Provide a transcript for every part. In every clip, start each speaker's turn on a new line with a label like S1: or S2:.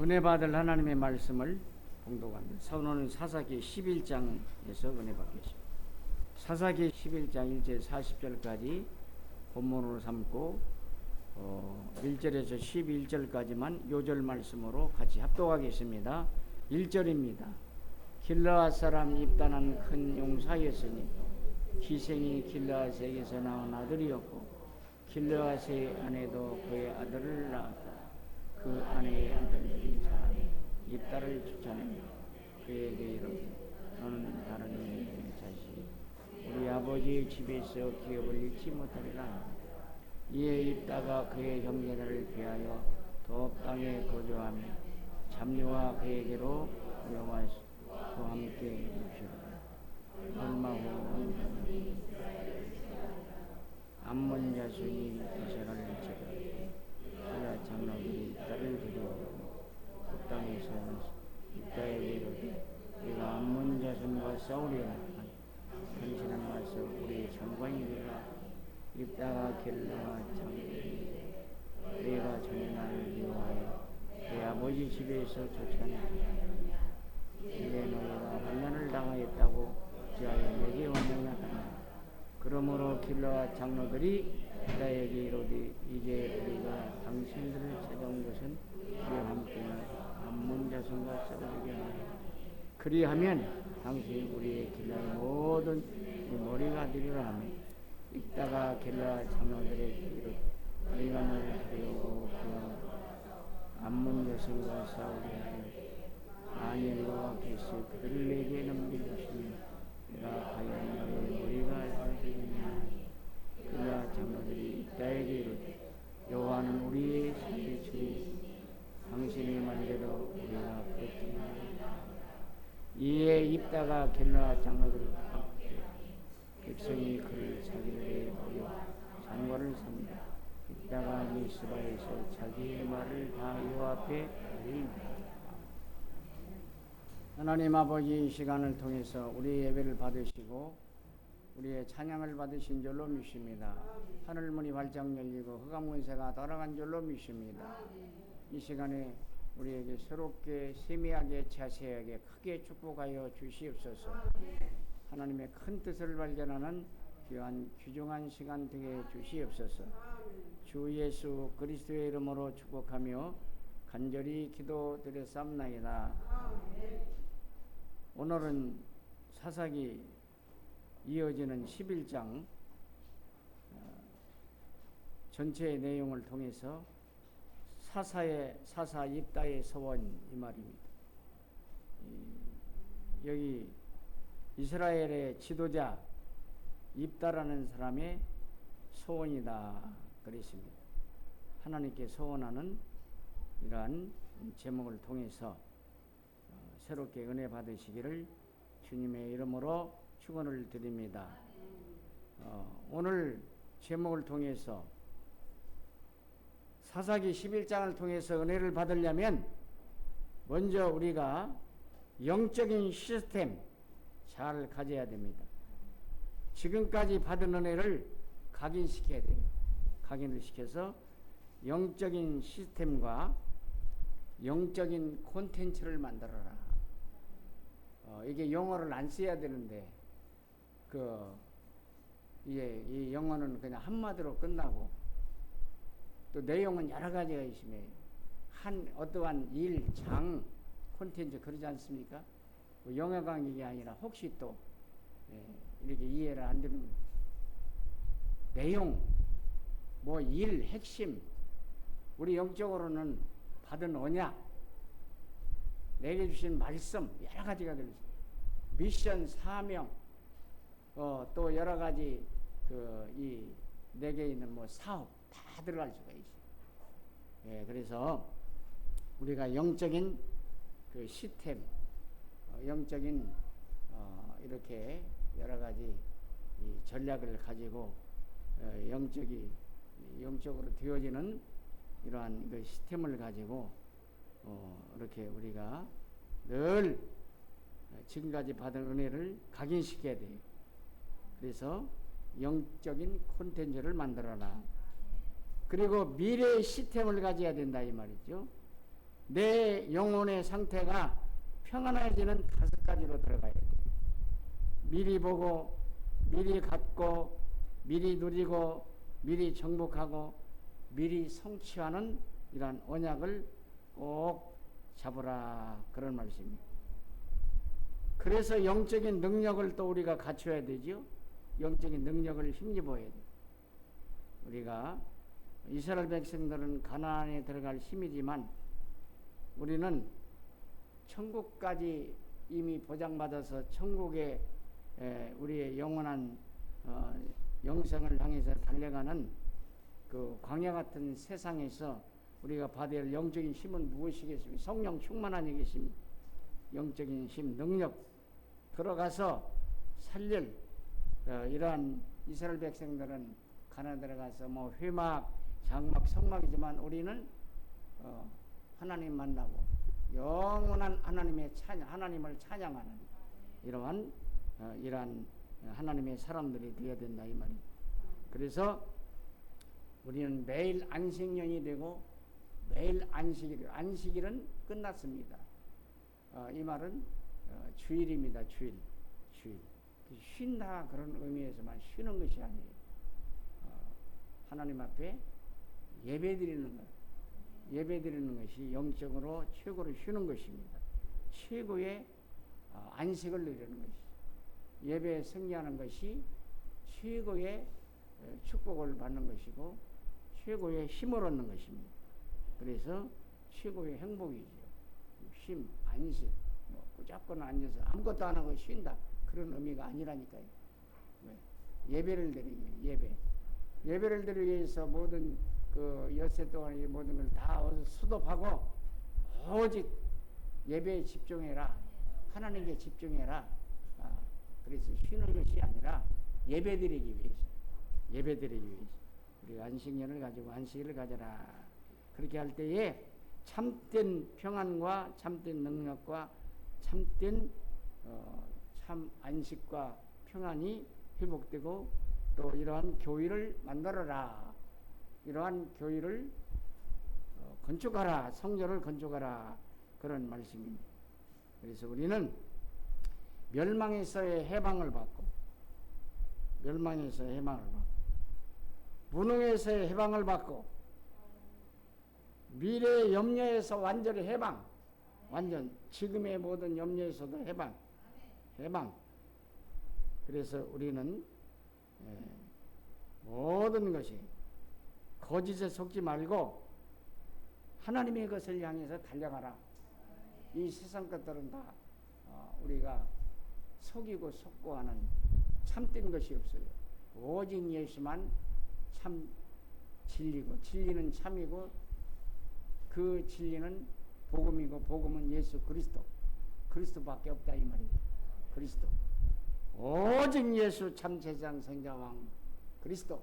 S1: 은혜 받을 하나님의 말씀을 봉독합니다. 오늘은 사사기 11장에서 은혜 받겠습니다. 사사기 11장 1절 40절까지 본문으로 삼고 1절에서 11절까지만 요절 말씀으로 같이 합독하겠습니다. 1절입니다. 길르앗 사람 입단한 큰 용사였으니 기생이 길르앗에게서 나온 아들이었고 길르앗의 아내도 그의 아들을 낳았다. 그 아내의 아들들이 입다를 쫓아내며 그에게 이르되 너는 다른 여인의 자식 우리 아버지의 집에서 기업을 잃지 못하리라. 이에 입다가 그의 형제들을 피하여 도읍 땅에 거주하며 잡녀와 그에게로 여호와와 함께 눕히라. 얼마 후 암몬 자손이 이스라엘을 제거하되 길르앗 장로들이 입다를 데려오고 그 땅에서 입다에게 이르되 우리가 암몬 자손과 싸우리라. 당신은 와서 우리의 장관이 되라. 입다가 길르앗 장로들이 내가 전에 나를 미워하여 내 아버지 집에서 쫓아내라. 이제 너희가 환난을 당하였다고 지하여 내게 원명하라. 그러므로 길르앗 장로들이 입다에게 이르되 이제 우리가 당신들을 찾아온 것은 우리와 함께 암몬 자손과 싸우게 하라. 그리하면 당신이 우리의 길르앗의 모든 머리가 되리라 하며 입다가 길르앗 장로들에게 이르되 너희가 너를 데려오고 그 암몬 자손과 싸우게 하여 만일 여호와께서 그들을 내게 넘겨주시면 내가 과연 너의 머리가 되겠냐. 길르앗 장로들이 입다에게 이르되 여호와는 우리의 살의 주이시니 당신의 말대로 우리가 그렇게 하리라. 이에 입다가 길르앗 장로들과 함께 백성이 그를 자기들의 어려 장관을 삼다. 입다가 미스바에서 자기의 말을 다 여호와 앞에 드립니다. 하나님 아버지, 이 시간을 통해서 우리 예배를 받으시고 우리의 찬양을 받으신 줄로 믿습니다. 하늘문이 활짝 열리고 흑암문세가 돌아간 줄로 믿습니다. 이 시간에 우리에게 새롭게 세미하게 자세하게 크게 축복하여 주시옵소서. 하나님의 큰 뜻을 발견하는 귀한 귀중한 시간 되게 주시옵소서. 주 예수 그리스도의 이름으로 축복하며 간절히 기도드렸사옵나이다. 오늘은 사사기 이어지는 11장 전체의 내용을 통해서 사사 입다의 소원 이 말입니다. 여기 이스라엘의 지도자 입다라는 사람의 소원이다 그랬습니다. 하나님께 소원하는 이러한 제목을 통해서 새롭게 은혜 받으시기를 주님의 이름으로 축원을 드립니다. 오늘 제목을 통해서 사사기 11장을 통해서 은혜를 받으려면 먼저 우리가 영적인 시스템 잘 가져야 됩니다. 지금까지 받은 은혜를 각인시켜야 돼요. 각인을 시켜서 영적인 시스템과 영적인 콘텐츠를 만들어라. 이게 영어를 안 써야 되는데 이 영어는 그냥 한마디로 끝나고 또 내용은 여러 가지가 있으며 어떠한 일, 장, 콘텐츠 그러지 않습니까? 영어 강의가 아니라 혹시 또 이렇게 이해를 안 되는 내용, 일, 핵심, 우리 영적으로는 받은 언약, 내게 주신 말씀 여러 가지가 들어있어요. 미션, 사명, 또 여러 가지 내게 있는 사업 다 들어갈 수가 있어요. 그래서 우리가 영적인 시스템, 영적인 이렇게 여러 가지 전략을 가지고 영적으로 되어지는 이러한 시스템을 가지고 이렇게 우리가 늘 지금까지 받은 은혜를 각인시켜야 돼요. 그래서 영적인 콘텐츠를 만들어라. 그리고 미래의 시스템을 가져야 된다 이 말이죠. 내 영혼의 상태가 평안해지는 5가지로 들어가야 돼. 미리 보고, 미리 갖고, 미리 누리고, 미리 정복하고, 미리 성취하는 이러한 언약을 꼭 잡으라, 그런 말씀입니다. 그래서 영적인 능력을 또 우리가 갖춰야 되죠. 영적인 능력을 힘입어야 돼. 우리가 이스라엘 백성들은 가나안에 들어갈 힘이지만 우리는 천국까지 이미 보장받아서 천국에 우리의 영원한 영생을 향해서 달려가는 그 광야 같은 세상에서 우리가 받아야 할 영적인 힘은 무엇이겠습니까? 성령 충만한 이겠습니다. 영적인 힘, 능력 들어가서 살릴 이러한 이스라엘 백성들은 가나안 들어가서 뭐 회막, 장막, 성막이지만 우리는 하나님 만나고 영원한 하나님의 하나님을 찬양하는 이러한 하나님의 사람들이 되어야 된다 이 말이에요. 그래서 우리는 매일 안식년이 되고 매일 안식일은 끝났습니다. 이 말은 주일입니다. 주일. 쉰다 그런 의미에서만 쉬는 것이 아니에요. 하나님 앞에 예배드리는 것. 예배드리는 것이 영적으로 최고로 쉬는 것입니다. 최고의 안식을 누리는 것이. 예배에 승리하는 것이 최고의 축복을 받는 것이고 최고의 힘을 얻는 것입니다. 그래서 최고의 행복이죠. 쉼, 안식, 붙잡고는 앉아서 아무것도 안 하고 쉰다. 그런 의미가 아니라니까요. 예배를 드리기, 예배를 드리기 위해서 모든 그 엿새 동안 이 모든 걸 다 수독하고 오직 예배에 집중해라. 하나님께 집중해라. 그래서 쉬는 것이 아니라 예배드리기 위해서. 우리가 안식년을 가지고 안식일을 가져라. 그렇게 할 때에 참된 평안과 참된 능력과 참된 참 안식과 평안이 회복되고 또 이러한 교회를 만들어라. 이러한 교회를 건축하라. 성전을 건축하라. 그런 말씀입니다. 그래서 우리는 멸망에서의 해방을 받고 무능에서의 해방을 받고 미래의 염려에서 완전히 해방, 지금의 모든 염려에서도 해방. 그래서 우리는 모든 것이 거짓에 속지 말고 하나님의 것을 향해서 달려가라. 이 세상 것들은 다 우리가 속이고 속고하는 참된 것이 없어요. 오직 예수만 참 진리고 진리는 참이고 그 진리는 복음이고 복음은 예수 그리스도밖에 없다 이 말이에요. 그리스도 오직 예수 참 제장 성자왕 그리스도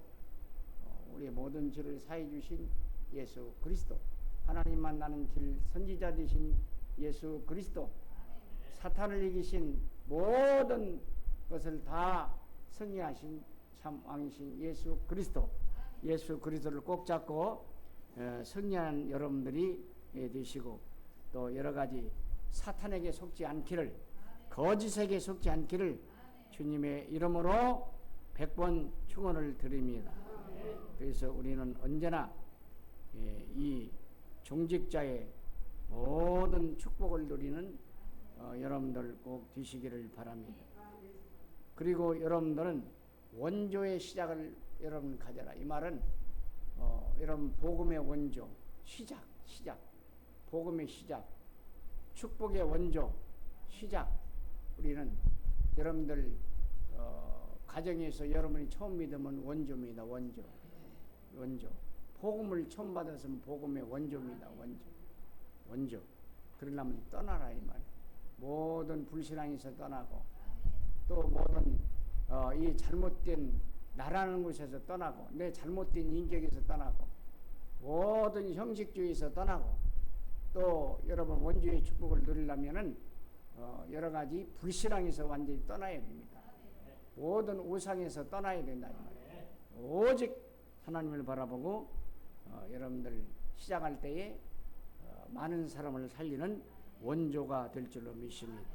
S1: 우리의 모든 죄를 사해 주신 예수 그리스도 하나님 만나는 길 선지자 되신 예수 그리스도 사탄을 이기신 모든 것을 다 승리하신 참 왕이신 예수 그리스도를 꼭 잡고 승리한 여러분들이 되시고 또 여러 가지 사탄에게 속지 않기를 거짓에게 속지 않기를 주님의 이름으로 100번 축원을 드립니다. 그래서 우리는 언제나 이 종직자의 모든 축복을 누리는 여러분들 꼭 되시기를 바랍니다. 그리고 여러분들은 원조의 시작을 여러분 가져라. 이 말은 여러분 복음의 원조, 시작, 복음의 시작, 축복의 원조, 시작. 우리는 여러분들 가정에서 여러분이 처음 믿으면 원조입니다. 원조. 복음을 처음 받았으면 복음의 원조입니다. 원조. 그러려면 떠나라 이 말. 모든 불신앙에서 떠나고 또 모든 이 잘못된 나라는 곳에서 떠나고 내 잘못된 인격에서 떠나고 모든 형식주의에서 떠나고 또 여러분 원주의 축복을 누리려면은 여러 가지 불신앙에서 완전히 떠나야 됩니다. 모든 우상에서 떠나야 된다 이 말이에요. 오직 하나님을 바라보고 여러분들 시작할 때에 많은 사람을 살리는 원조가 될 줄로 믿습니다.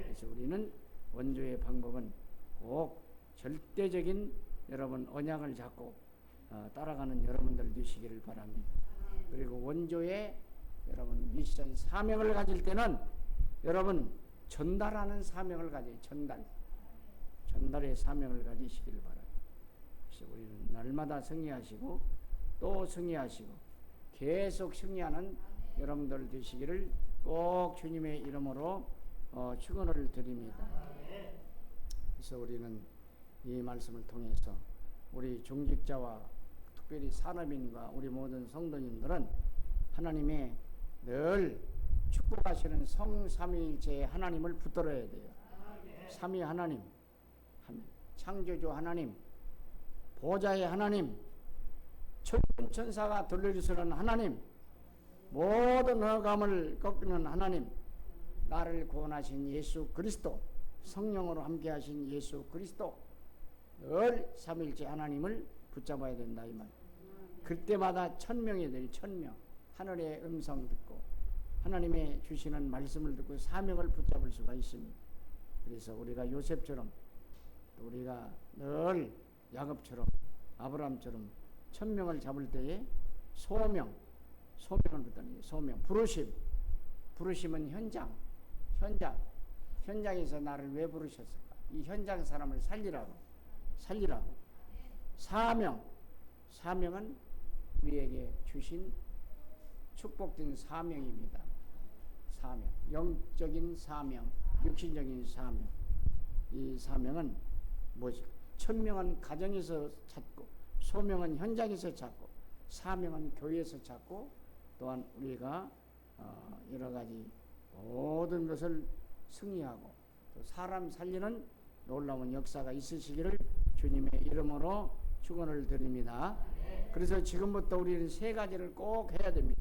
S1: 그래서 우리는 원조의 방법은 꼭 절대적인 여러분 언약을 잡고 따라가는 여러분들 되시기를 바랍니다. 그리고 원조의 여러분 미션 사명을 가질 때는 여러분 전달하는 사명을 가져요. 전달의 사명을 가지시기를 바랍니다. 그래서 우리는 날마다 승리하시고 또 승리하시고 계속 승리하는 여러분들 되시기를 꼭 주님의 이름으로 축원을 드립니다. 그래서 우리는 이 말씀을 통해서 우리 중직자와 특별히 산업인과 우리 모든 성도님들은 하나님의 늘 축복하시는 성삼위일체의 하나님을 붙들어야 돼요. 삼위 하나님, 창조주 하나님, 보좌의 하나님, 천사가 들려주시는 하나님, 모든 허감을 꺾는 하나님, 나를 구원하신 예수 그리스도, 성령으로 함께하신 예수 그리스도, 늘 삼위일체 하나님을 붙잡아야 된다 이 말. 그때마다 천명이 되리. 천명, 하늘의 음성 듣고 하나님의 주시는 말씀을 듣고 사명을 붙잡을 수가 있습니다. 그래서 우리가 요셉처럼 또 우리가 늘 야곱처럼 아브라함처럼 천명을 잡을 때에 소명을 붙다니. 소명, 부르심은 현장에서 나를 왜 부르셨을까? 이 현장 사람을 살리라고. 사명은 우리에게 주신 축복된 사명입니다. 영적인 사명, 육신적인 사명. 이 사명은 뭐지? 천명은 가정에서 찾고, 소명은 현장에서 찾고, 사명은 교회에서 찾고, 또한 우리가 여러 가지 모든 것을 승리하고 또 사람 살리는 놀라운 역사가 있으시기를 주님의 이름으로 축원을 드립니다. 그래서 지금부터 우리는 세 가지를 꼭 해야 됩니다.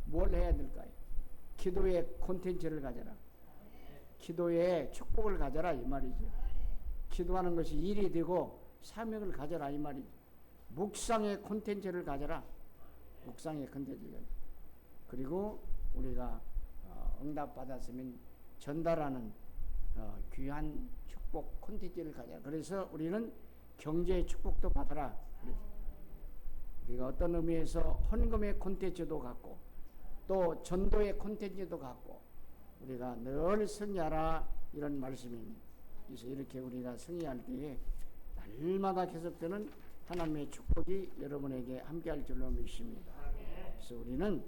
S1: 뭘 해야 될까요? 기도의 콘텐츠를 가져라. 기도의 축복을 가져라 이 말이죠. 기도하는 것이 일이 되고 사명을 가져라 이 말이죠. 묵상의 콘텐츠를 가져라. 묵상의 콘텐츠를. 그리고 우리가 응답받았으면 전달하는 귀한 축복 콘텐츠를 가져라. 그래서 우리는 경제의 축복도 받아라. 우리가 어떤 의미에서 헌금의 콘텐츠도 갖고 또 전도의 콘텐츠도 갖고 우리가 늘 승리하라 이런 말씀입니다. 그래서 이렇게 우리가 승리할 때에 날마다 계속되는 하나님의 축복이 여러분에게 함께할 줄로 믿습니다. 그래서 우리는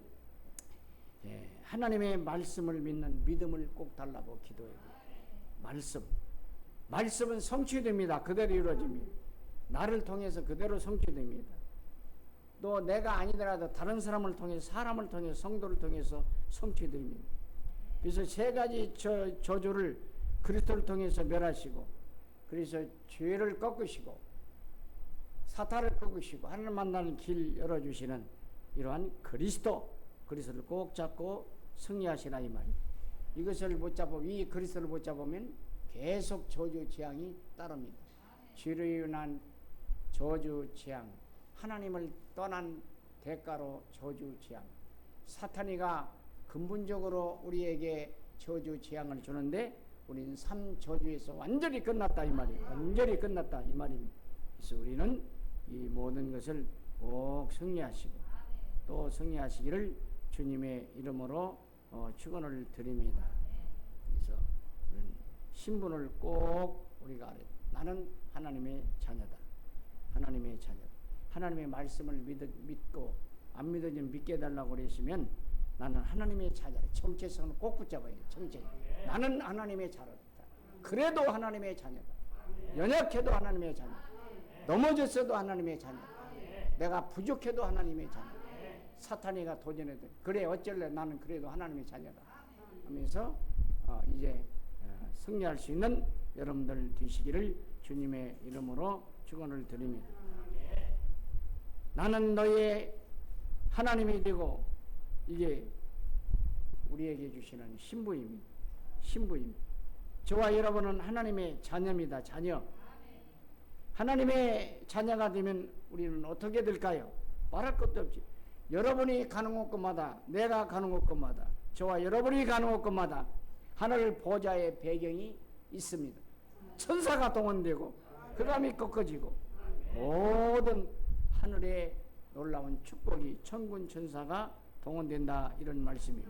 S1: 하나님의 말씀을 믿는 믿음을 꼭 달라고 기도해야 돼요. 말씀은 성취됩니다. 그대로 이루어집니다. 나를 통해서 그대로 성취됩니다. 또 내가 아니더라도 다른 사람을 통해서, 사람을 통해서, 성도를 통해서 성취됩니다. 그래서 세 가지 저주를 그리스도를 통해서 멸하시고, 그래서 죄를 꺾으시고 사탄을 꺾으시고 하나님 만나는 길 열어주시는 이러한 그리스도를 꼭 잡고 승리하시라 이 말이에요. 이것을 못 잡고 이 그리스도를 못 잡으면 계속 저주 재앙이 따릅니다. 죄로 인한 저주 재앙, 하나님을 떠난 대가로 저주 재앙, 사탄이가 근본적으로 우리에게 저주 재앙을 주는데 우리는 3저주에서 완전히 끝났다 이 말이에요. 완전히 끝났다 이 말입니다. 그래서 우리는 이 모든 것을 꼭 승리하시고 또 승리하시기를 주님의 이름으로 축원을 드립니다. 그래서 신분을 꼭 우리가 알아야 돼. 나는 하나님의 자녀다. 하나님의 자녀다. 하나님의 말씀을 믿고 안 믿어지면 믿게 해달라고 그러시면 나는 하나님의 자녀다. 정체성을 꼭 붙잡아야 돼. 정체. 나는 하나님의 자녀다. 그래도 하나님의 자녀다. 연약해도 하나님의 자녀다. 넘어졌어도 하나님의 자녀다. 내가 부족해도 하나님의 자녀다. 사탄이가 도전해도 그래 어쩔래 나는 그래도 하나님의 자녀다 하면서 이제 승리할 수 있는 여러분들 되시기를 주님의 이름으로 축원을 드립니다. 나는 너의 하나님이 되고 이게 우리에게 주시는 신부입니다. 저와 여러분은 하나님의 자녀입니다. 자녀. 하나님의 자녀가 되면 우리는 어떻게 될까요? 말할 것도 없지. 여러분이 가는 곳곳마다, 내가 가는 곳곳마다, 저와 여러분이 가는 곳곳마다 하늘 보좌의 배경이 있습니다. 천사가 동원되고 흑암이 꺾어지고 모든 하늘의 놀라운 축복이 천군 천사가 동원된다, 이런 말씀이에요.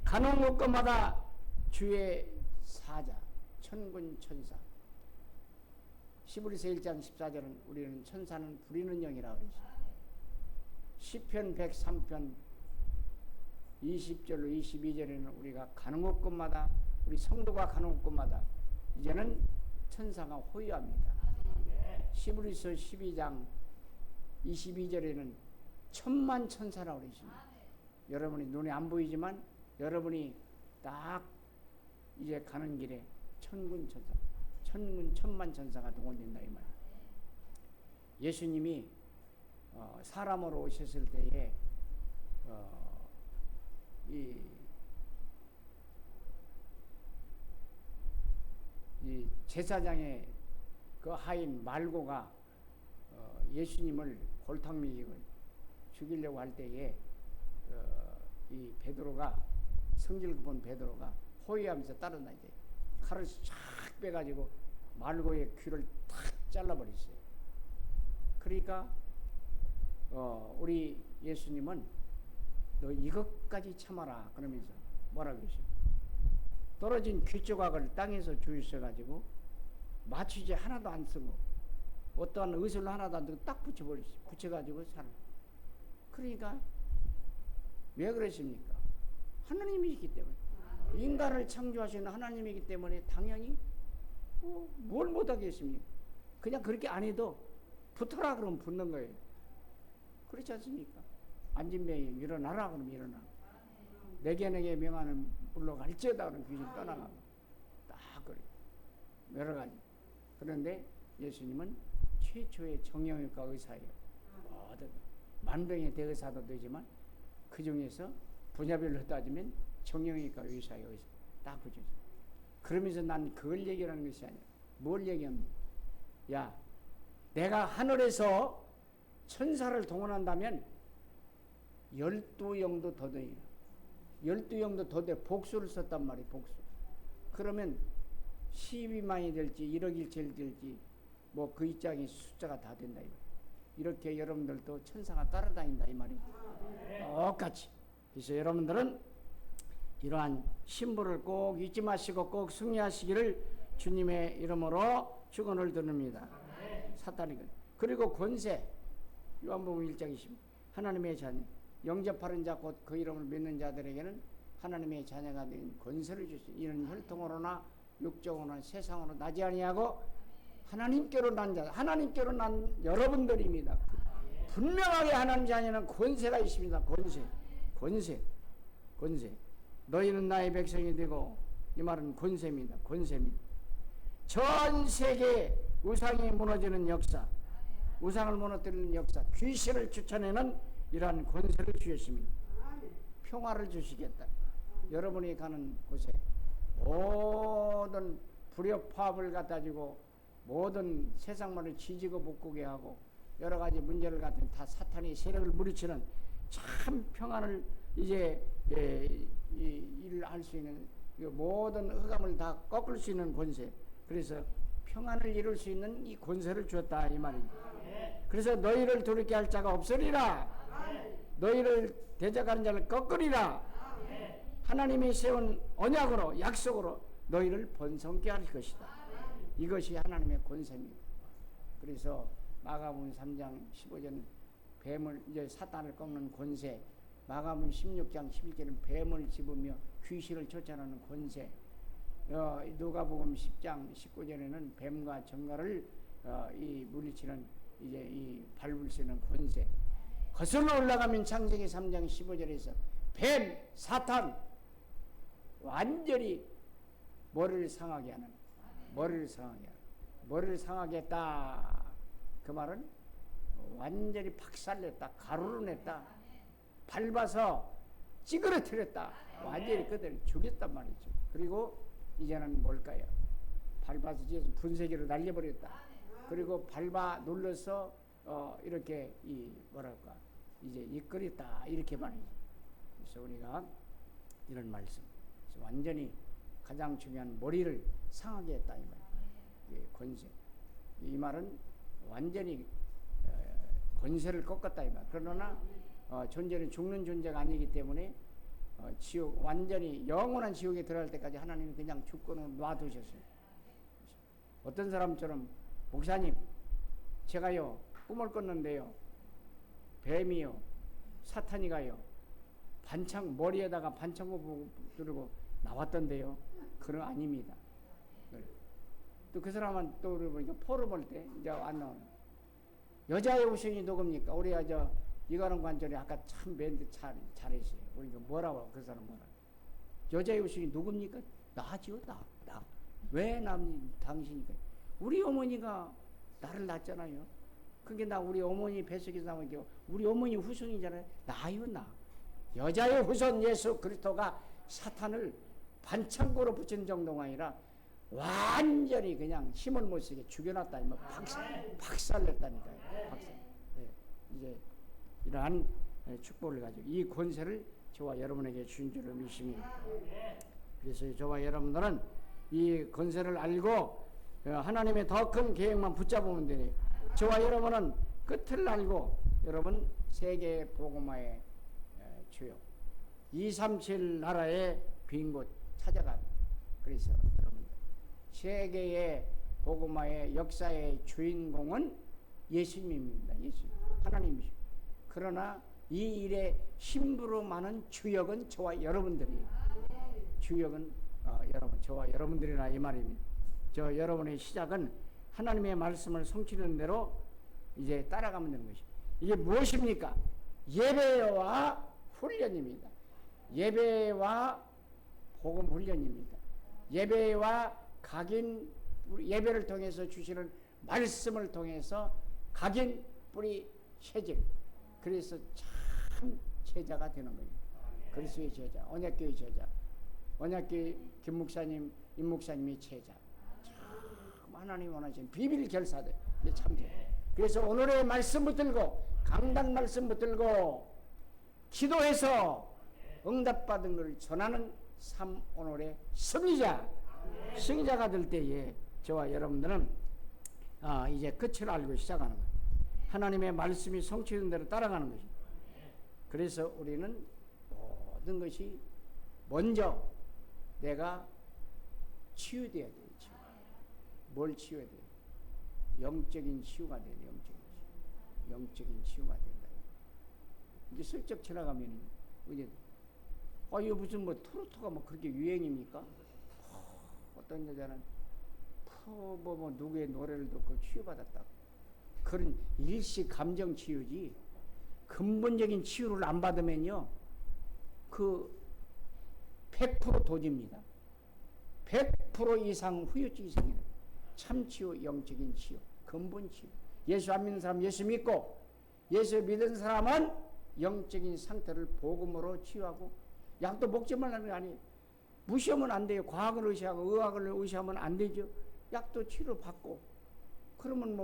S1: 가는 곳곳마다 주의 사자, 천군 천사. 히브리서 1장 14절은 우리는 천사는 부리는 영이라 그러죠. 시편 103편 20절로 22절에는 우리가 가는 곳곳마다, 우리 성도가 가는 곳곳마다 이제는 천사가 호위합니다. 히브리서 12장 22절에는 천만 천사라고 그러십니다. 여러분이 눈에 안 보이지만 여러분이 딱 이제 가는 길에 천군 천사, 천만 천사가 동원된다, 이 말이에요. 예수님이 사람으로 오셨을 때에 이 제사장의 그 하인 말고가 예수님을 골탕 먹이고 죽이려고 할 때에 이 베드로가, 성질 급한 베드로가 호위하면서 따르나 이제 칼을 쫙 빼가지고 말고의 귀를 탁 잘라버렸어요. 그러니까 우리 예수님은 너 이것까지 참아라 그러면서 뭐라고 했어요? 떨어진 귀 조각을 땅에서 주우셔가지고 마취제 하나도 안 쓰고 어떠한 의술로 하나도 안 쓰고 딱 붙여버렸어요. 붙여가지고 살아. 그러니까 왜 그러십니까? 하나님이시기 때문에, 인간을 창조하시는 하나님이기 때문에 당연히 뭘 못하겠습니까? 그냥 그렇게 안 해도 붙어라 그러면 붙는 거예요. 그렇지 않습니까? 안진병이 일어나라 그러면 일어나. 내게 명하는 물러갈지어다 그러면 귀신 떠나가고 딱 그래요. 여러 가지. 그런데 예수님은 최초의 정형외과 의사예요. 만병의 대의사도 되지만 그 중에서 분야별로 따지면 정형외과 의사예요. 의사. 딱 그죠. 그러면서 난 그걸 얘기하는 것이 아니라 뭘 얘기합니까? 야, 내가 하늘에서 천사를 동원한다면 12영도 더 돼요. 12영도 더 돼. 복수를 썼단 말이에요. 복수. 그러면 12만이 될지 1억 1천이 될지 뭐 그 입장이 숫자가 다 된다. 이렇게 여러분들도 천사가 따라다닌다 이 말이에요. 똑같이. 그래서 여러분들은 이러한 신부를 꼭 잊지 마시고 꼭 승리하시기를 주님의 이름으로 축원을 드립니다. 사탄이 그리고 권세, 요한복음 1장 20 하나님의 자녀, 영접하는 자 곧 그 이름을 믿는 자들에게는 하나님의 자녀가 된 권세를 주시니 이는 혈통으로나 육적으로나 세상으로 나지 아니하고 하나님께로 난 자, 하나님께로 난 여러분들입니다. 분명하게 하나님 자녀는 권세가 있습니다. 권세. 너희는 나의 백성이 되고, 이 말은 권세입니다. 권세입니다. 전 세계 우상이 무너지는 역사, 우상을 무너뜨리는 역사, 귀신을 쫓아내는 이러한 권세를 주셨습니다. 평화를 주시겠다. 여러분이 가는 곳에 모든 불협화합을 갖다주고 모든 세상만을 지지고 볶게 하고 여러 가지 문제를 갖다 다 사탄이 세력을 물리치는 참 평안을 이제 일을 할 수 있는 모든 흑암을 다 꺾을 수 있는 권세. 그래서 평안을 이룰 수 있는 이 권세를 주었다 이 말입니다. 그래서 너희를 두렵게 할 자가 없으리라. 너희를 대적하는 자를 꺾으리라. 하나님이 세운 언약으로 약속으로 너희를 번성케 할 것이다. 이것이 하나님의 권세입니다. 그래서 마가복음 3장 15절은 뱀을 이제 사탄을 꺾는 권세, 마가복음 16장 11절은 뱀을 집으며 귀신을 쫓아내는 권세, 누가복음 10장 19절에는 뱀과 정갈을 이 물리치는 이제 이 밟을 수 있는 권세. 거슬러 올라가면 창세기 3장 15절에서 뱀, 사탄 완전히 머리를 상하게 하는, 머리를 상하게 했다. 그 말은 완전히 박살냈다, 가루로 냈다, 밟아서 찌그러뜨렸다, 완전히 그들을 죽였단 말이죠. 그리고 이제는 뭘까요? 밟아서 분쇄기를 날려버렸다. 그리고 밟아 눌러서 이렇게 이 뭐랄까 이제 이끌었다 이렇게 말이죠. 그래서 우리가 이런 말씀, 완전히 가장 중요한 머리를 상하게 했다 이 말. 권세. 이 말은 완전히 권세를 꺾었다 이 말. 그러나 존재는 죽는 존재가 아니기 때문에 지옥, 완전히 영원한 지옥에 들어갈 때까지 하나님이 그냥 죽고는 놔두셨어요. 어떤 사람처럼 목사님 제가요 꿈을 꿨는데요 뱀이요 사탄이가요 머리에다가 반창고 들고 나왔던데요. 그런 아닙니다. 또 그 사람은 또 우리 포를 볼 때 이제 안 나오는 여자의 후손이 누굽니까? 우리 이가는 관절이 아까 참 멘트 잘했어요. 우리가 뭐라고 그 사람 뭐라? 여자의 후손이 누굽니까? 나지요, 나. 왜 당신이니까? 우리 어머니가 나를 낳았잖아요. 그게 나 우리 어머니 뱃속에서 나온 게 우리 어머니 후손이잖아요. 나요, 나. 여자의 후손 예수 그리스도가 사탄을 반창고로 붙인 정도가 아니라 완전히 그냥 힘을 못 쓰게 죽여놨다. 박살냈다니까요. 네. 이제 이러한 축복을 가지고 이 권세를 저와 여러분에게 주신 줄을 믿습니다. 그래서 저와 여러분들은 이 권세를 알고 하나님의 더 큰 계획만 붙잡으면 되네요. 저와 여러분은 끝을 알고 여러분 세계 복음화의 주요 237 나라의 빈 곳 찾아가. 그래서 여러분들 세계의 복음화의 역사의 주인공은 예수님입니다. 예수님 하나님이시죠. 그러나 이 일에 힘부로 많은 주역은 저와 여러분들이에요. 주역은 여러분 저와 여러분들이라 이 말입니다. 저 여러분의 시작은 하나님의 말씀을 성취하는 대로 이제 따라가면 되는 것이죠. 이게 무엇입니까? 예배와 훈련입니다. 예배와 복음 훈련입니다. 예배와 각인 예배를 통해서 주시는 말씀을 통해서 각인 뿌리 세질. 그래서 참 제자가 되는 거예요. 그리스도의 제자, 언약교회 제자, 언약교회 김 목사님, 임 목사님의 제자. 참 하나님 원하시는 비밀 결사들. 참 제자. 그래서 오늘의 말씀 붙들고 강단 말씀 붙들고 기도해서 응답받은 것을 전하는 삶 오늘의 승리자가 될 때에 저와 여러분들은 이제 끝을 알고 시작하는 거예요. 하나님의 말씀이 성취된 대로 따라가는 것입니다. 그래서 우리는 모든 것이 먼저 내가 치유돼야 돼요. 뭘 치유해야 돼요? 영적인 치유가 돼요. 영적인 치유가 된다. 이게 슬쩍 지나가면 이제 이거 무슨 트로트가 그렇게 유행입니까? 어떤 여자는 누구의 노래를 듣고 치유받았다. 그런 일시 감정 치유지 근본적인 치유를 안 받으면요 100% 도지입니다. 100% 이상 후유증이 생겨요. 참 치유, 영적인 치유, 근본 치유. 예수 안 믿는 사람 예수 믿고 예수 믿은 사람은 영적인 상태를 복음으로 치유하고 약도 먹지 말라는 게 아니에요. 무시하면 안 돼요. 과학을 의시하고 의학을 의시하면 안 되죠. 약도 치료 받고 그러면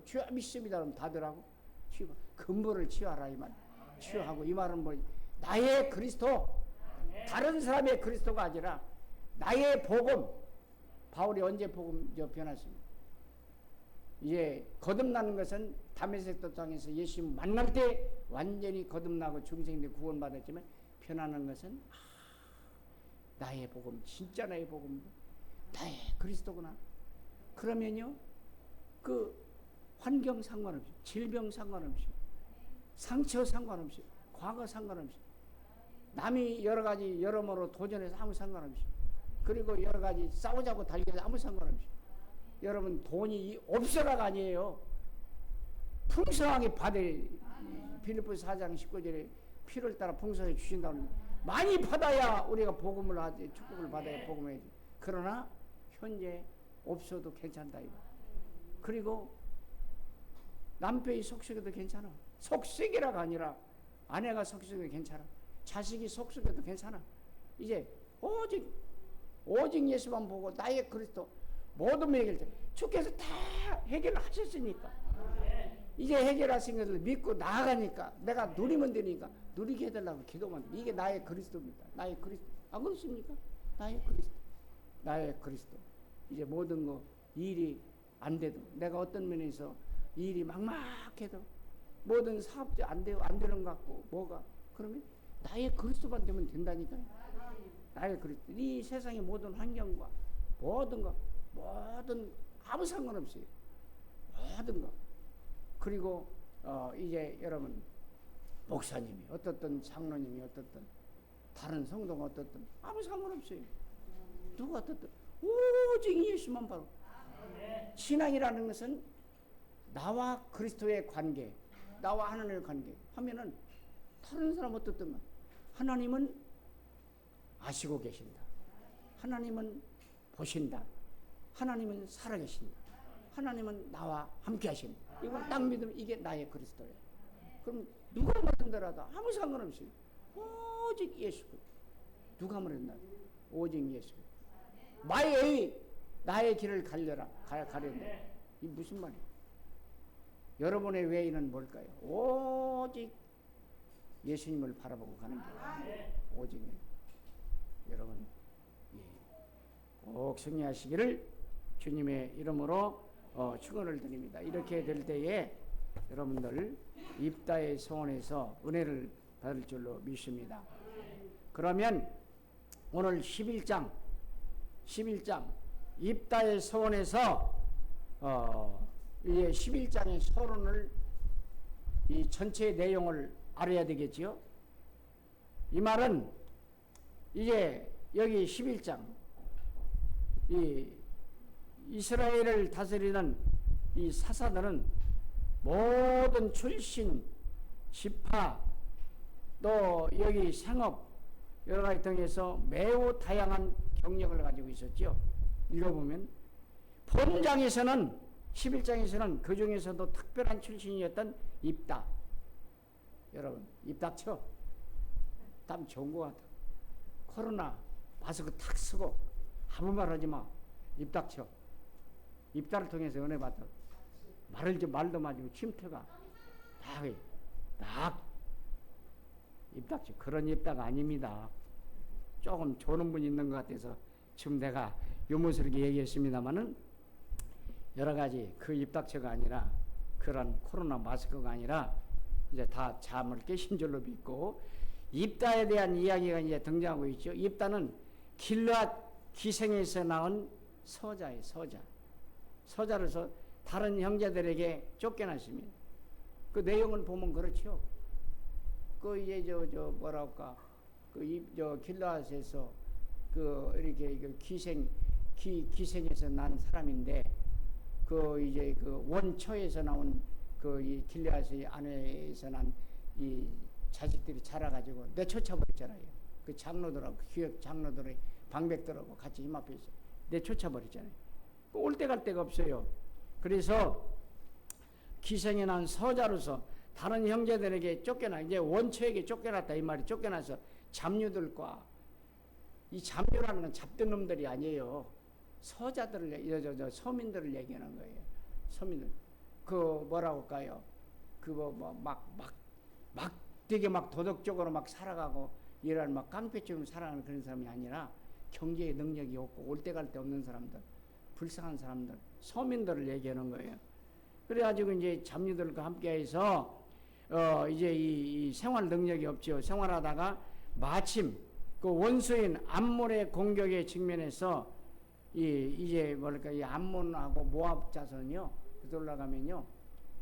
S1: 주 믿습니다 그러면 다들 하고 치유 근본을 치유하라 이 말. 치유하고 이 말은 나의 그리스도 다른 사람의 그리스도가 아니라 나의 복음. 바울이 언제 복음 변했습니까? 이제 거듭나는 것은 다메섹 도상에서 예수님 만날 때 완전히 거듭나고 중생들 구원받았지만 변하는 것은 나의 복음 진짜 나의 복음 나의 그리스도구나. 그러면요 그 환경 상관없이 질병 상관없이 상처 상관없이 과거 상관없이 남이 여러 가지 여러모로 도전해서 아무 상관없이 그리고 여러 가지 싸우자고 달려서 아무 상관없이 여러분 돈이 없어라가 아니에요. 풍성하게 빌립보서 4장 19절에 피를 따라 풍성하게 주신다는 많이 받아야 우리가 복음을 하지 축복을 받아야 복음을 해야지. 그러나 현재 없어도 괜찮다 이거. 그리고 남편이 속썩여도 괜찮아. 속썩이라가 아니라 아내가 속썩여도 괜찮아. 자식이 속썩여도 괜찮아. 이제 오직 예수만 보고 나의 그리스도 모든 해결돼. 주께서 다 해결하셨으니까. 이제 해결하신 것을 믿고 나아가니까 내가 누리면 되니까 누리게 해달라고 기도만. 이게 나의 그리스도입니다. 나의 그리스도. 안 그렇습니까? 나의 그리스도. 나의 그리스도. 이제 모든 거 일이 안 돼도 내가 어떤 면에서 일이 막막해도 모든 사업도 안 되는 것 같고 뭐가 그러면 나의 그리스도만 되면 된다니까요. 나의 그리스도. 이 세상의 모든 환경과 모든 거 모든 아무 상관없어요. 모든 거. 그리고 이제 여러분 목사님이 어떻든 장로님이 어떻든 다른 성도가 어떻든 아무 상관없어요. 누가 어떻든 오직 예수만 바로. 신앙이라는 것은 나와 그리스도의 관계, 나와 하나님의 관계 하면은 다른 사람 어떻든 하나님은 아시고 계신다. 하나님은 보신다. 하나님은 살아계신다. 하나님은 나와 함께 하신다. 이걸 딱 믿으면 이게 나의 그리스도예요. 그럼 누가 말한다라도 아무 상관없어요. 오직 예수. 누가 말한다. 오직 예수. My way, 나의 길을 가려라. 이 무슨 말이에요? 여러분의 웨이는 뭘까요? 오직 예수님을 바라보고 가는 길. 오직 여러분 꼭 승리하시기를 주님의 이름으로 축원을 드립니다. 이렇게 될 때에 여러분들 입다의 소원에서 은혜를 받을 줄로 믿습니다. 그러면 오늘 11장 입다의 소원에서 이제 11장의 서론을 이 전체 내용을 알아야 되겠지요. 이 말은 이제 여기 11장 이 이스라엘을 다스리는 이 사사들은 모든 출신, 지파, 또 여기 생업 여러 가지 등에서 매우 다양한 경력을 가지고 있었죠. 읽어보면 본장에서는 11장에서는 그 중에서도 특별한 출신이었던 입다. 여러분 입 닥쳐. 땀 좋은 것 같아. 코로나 마스크 탁 쓰고 아무 말 하지 마. 입 닥쳐. 입다를 통해서 은혜 받아. 말도 마지고 침태가 딱 입 닥쳐. 그런 입다가 아닙니다. 조금 조는 분이 있는 것 같아서 지금 내가 유머스럽게 얘기했습니다마는 여러 가지 그 입 닥쳐가 아니라 그런 코로나 마스크가 아니라 이제 다 잠을 깨신 줄로 믿고 입다에 대한 이야기가 이제 등장하고 있죠. 입다는 길앗 기생에서 나온 서자예요. 서자로서 다른 형제들에게 쫓겨났습니다. 그 내용을 보면 그렇죠. 그 이제 뭐랄까 그 길앗에서 그 이렇게 그 기생에서 난 사람인데 그 이제 그 원초에서 나온 그 이 길앗의 아내에서 난 이 자식들이 자라가지고 내쫓아버렸잖아요. 그 장로들하고 기획 장로들의 방백들하고 같이 힘 앞에 있어 내쫓아버렸잖아요. 올 때 갈 데가 없어요. 그래서 기생에 난 서자로서 다른 형제들에게 쫓겨나 이제 원초에게 쫓겨났다 이 말이 쫓겨나서 잡류들과 이 잡류라는 건 잡던 놈들이 아니에요. 서자들을 서민들을 얘기하는 거예요. 서민들 그 뭐라고 할까요? 그거 막 되게 막 도덕적으로 막 살아가고 이런 막 깡패처럼 살아가는 그런 사람이 아니라 경제의 능력이 없고 올 때 갈 데 없는 사람들, 불쌍한 사람들, 서민들을 얘기하는 거예요. 그래가지고 이제 잡류들과 함께해서 이제 이 생활 능력이 없죠. 생활하다가 마침 그 원수인 암몬의 공격에 직면해서 이제 뭐랄까 이 암몬하고 모압 자손이요. 그래서 올라가면요.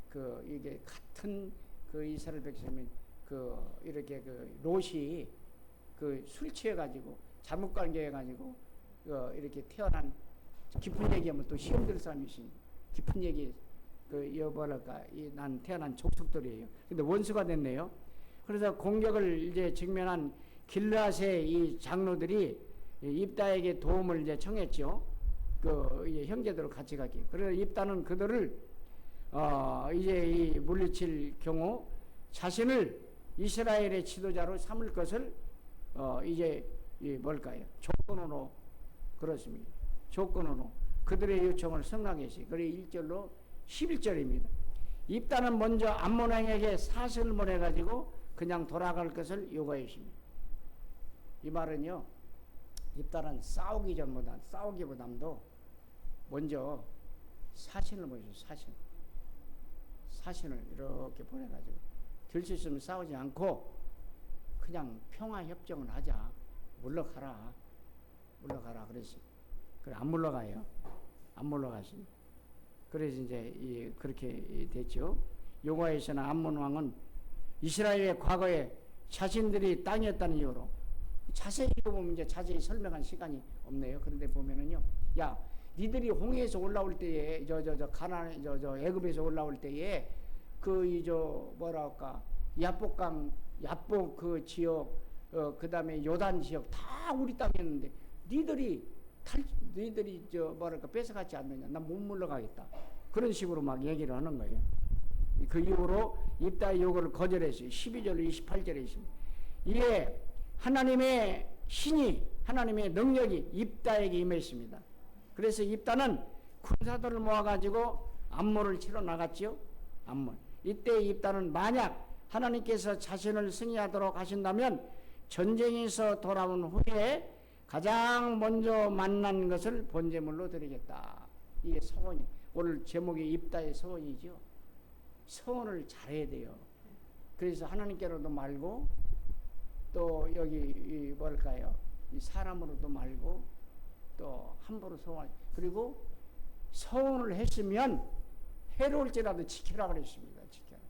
S1: 그 이게 같은 그 이스라엘 백성이 그 이렇게 그 롯이 그 술 취해가지고 잘못 관계해가지고 이렇게 태어난 깊은 얘기하면 또 시험 들 사람이 있으니 깊은 얘기 그 뭐랄까 난 태어난 족속들이에요. 근데 원수가 됐네요. 그래서 공격을 이제 직면한 길앗의 이 장로들이 입다에게 도움을 이제 청했죠. 그 이제 형제들로 같이 가기. 그래서 입다는 그들을 이제 이 물리칠 경우 자신을 이스라엘의 지도자로 삼을 것을 이제 뭘까요? 조건으로 그렇습니다. 조건으로 그들의 요청을 승낙했어요. 그래 1절로 11절입니다. 입다는 먼저 암몬 왕에게 사슬을 보내가지고 그냥 돌아갈 것을 요구했습니다. 이 말은요, 입다는 싸우기보담도 먼저 사신을 보여줘요. 사신을 이렇게 보내가지고 될 수 있으면 싸우지 않고 그냥 평화협정을 하자. 물러가라 그랬어요. 그래 안 물러가요. 안 물러가십니다. 그래서 이제 그렇게 됐죠. 요가에서는 암몬 왕은 이스라엘의 과거에 자신들이 땅이었다는 이유로 자세히 읽어보면 이제 자세히 설명한 시간이 없네요. 그런데 보면은요, 야, 니들이 홍해에서 올라올 때에 가나안 애굽에서 올라올 때에 뭐랄까 야복 그 지역 그 다음에 요단 지역 다 우리 땅이었는데 니들이 뭐랄까 뺏어갔지 않느냐. 난 못 물러가겠다. 그런 식으로 막 얘기를 하는 거예요. 그 이후로 입다의 요구를 거절했어요. 12절 28절에 있습니다. 이에 하나님의 신이 하나님의 능력이 입다에게 임했습니다. 그래서 입다는 군사들을 모아가지고 암몬을 치러 나갔지요. 암몬. 이때 입다는 만약 하나님께서 자신을 승리하도록 하신다면 전쟁에서 돌아온 후에 가장 먼저 만난 것을 번제물로 드리겠다. 이게 서원이 오늘 제목이 입다의 서원이죠. 서원을 잘해야 돼요. 그래서 하나님께로도 말고 또 여기 뭘까요? 이 사람으로도 말고 또 함부로 서원. 그리고 서원을 했으면 해로울지라도 지키라 그랬습니다. 지켜라.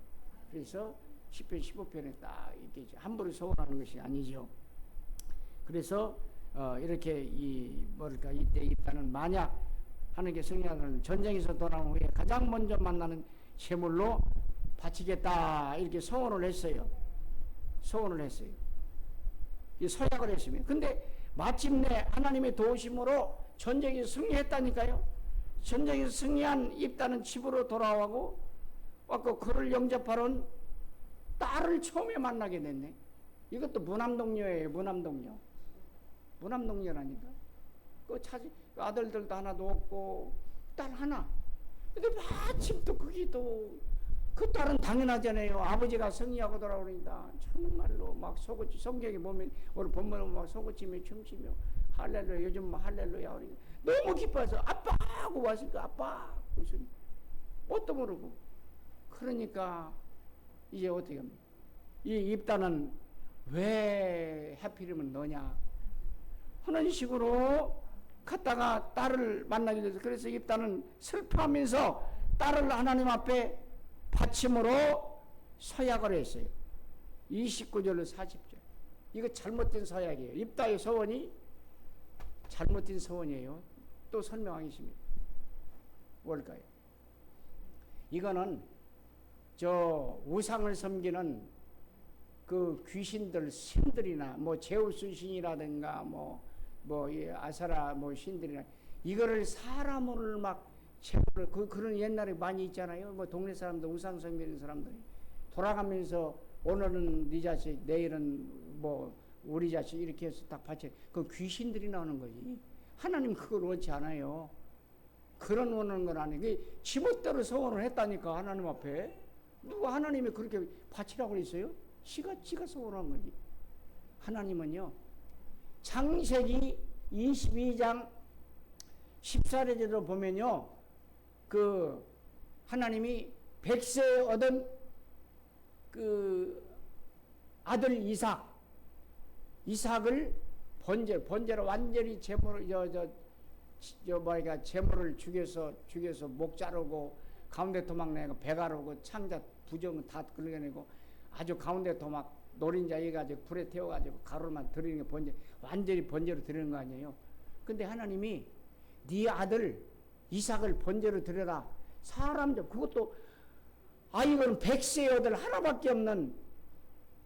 S1: 그래서 10편 15편에 딱 있겠죠. 함부로 서원하는 것이 아니죠. 그래서 이렇게 이때 입다는 만약 하나님께 승리하는 전쟁에서 돌아온 후에 가장 먼저 만나는 제물로 바치겠다 이렇게 서원을 했어요. 이 서약을 했습니다. 근데 마침내 하나님의 도우심으로 전쟁에서 승리했다니까요. 전쟁에서 승리한 입다는 집으로 돌아와고 왔고 그를 영접하러 딸을 처음에 만나게 됐네. 이것도 무남동녀예요. 무남동녀라니까. 그 아들들도 하나도 없고 딸 하나. 근데 마침 또 그 딸은 당연하잖아요. 아버지가 승리하고 돌아오니까 정말로 막 속옷 성경에 보면 오늘 본문은 막 속옷치며 춤추며 할렐루야 요즘 할렐루야 그러니까 너무 기뻐서 아빠 하고 왔으니까 아빠 무슨 뭣도 모르고 그러니까 이제 어떻게 합니까? 이 입다는 왜 하필이면 너냐 하는 식으로 갔다가 딸을 만나게 돼서 그래서 입다는 슬퍼하면서 딸을 하나님 앞에 바침으로 서약을 했어요. 29절로 40절. 이거 잘못된 서약이에요. 입다의 서원이 잘못된 서원이에요. 또 설명하겠습니다. 뭘까요? 이거는 우상을 섬기는 그 귀신들, 신들이나 제우스 신이라든가 아사라 신들이나 이거를 사람을 막 그런 옛날에 많이 있잖아요. 동네 사람들 우상 섬기는 사람들이 돌아가면서 오늘은 네 자식, 내일은 우리 자식 이렇게 해서 딱 바쳐. 그 귀신들이 나오는 거지. 하나님 그걸 원치 않아요. 그런 원하는 건 아니고 지멋대로 서원을 했다니까 하나님 앞에. 누가 하나님이 그렇게 바치라고 그랬어요? 지가 서원한 거지. 하나님은요. 창세기 22장 14절을 보면요. 하나님이 100세에 얻은 아들 이삭을 번제로 완전히 제물을 죽여서 목 자르고 가운데 토막 내고 배 가르고 창자 부정은 다 끌어내고 아주 가운데 토막 노린자 해가지고 불에 태워가지고 가루만 드리는 게 완전히 번제로 드리는 거 아니에요. 근데 하나님이 네 아들 이삭을 번제로 드려라. 사람들 그것도 이거는 100세의 아들 하나밖에 없는